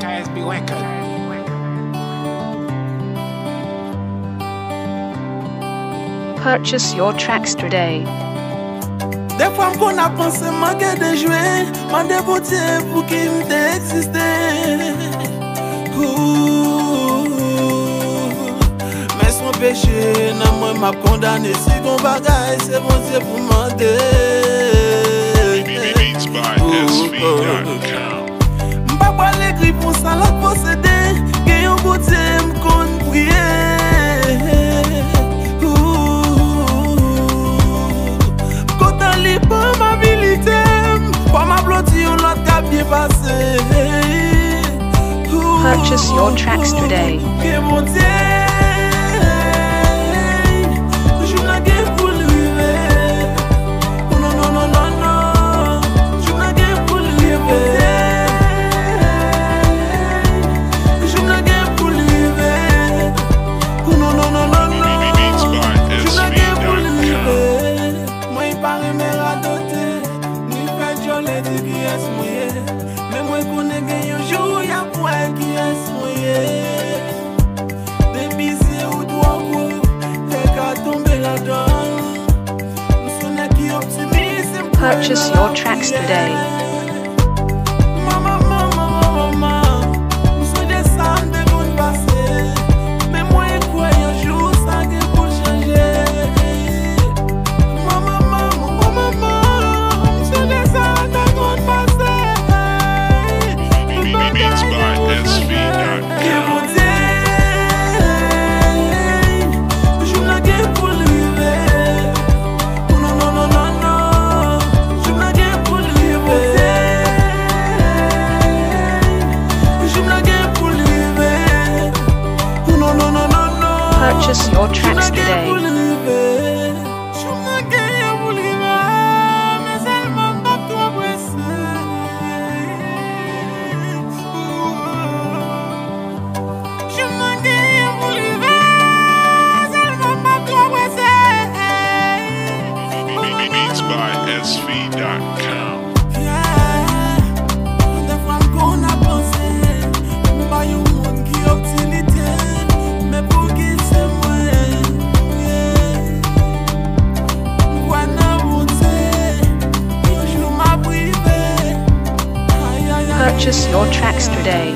KSB Record. Purchase your tracks today. Des fois qu'on a pensé manquer de jouer, m'a dévoté pour qu'il me exister. Mais son péché, non moi m'a condamné. Si qu'on bagaille, c'est bon Dieu pour demander. Beats by SV.com. M'pas pas l'écrit pour ça la posséder. Gagne un beauté, m'con prier. Pour ma habilité, pour ma blotti, on l'a qu'à bien passé. Purchase your tracks today. Que mon Dieu, je n'ai guère pour lui. Non, non, non, non, non, je n'ai guère pour lui. Je n'ai guère pour lui. Non, non, non, non, non, Beats by je n'ai guère pour lui. SV.com. Moi, il paraît me radoter, ni fait jolie dit qui est mouillé. Mais moi, connais gagné un jour, y'a point qui est mouillé. Des bisous ou doigts, t'es qu'à tomber là-dedans. Nous sommes qui optimisent. Purchase your tracks today. Maman, maman, maman, nous sommes des sangs de bonnes passées. Mais moi, il croit un jour, ça qui pour changer. Beats by SV.com. Je n'ai guère pour lui. Non, non, non, non, non, je n'ai guère pour lui. Je n'ai guère pour lui. Non, non, non, non, non. Purchase your tracks today. Beats by SV.com. Purchase your tracks today.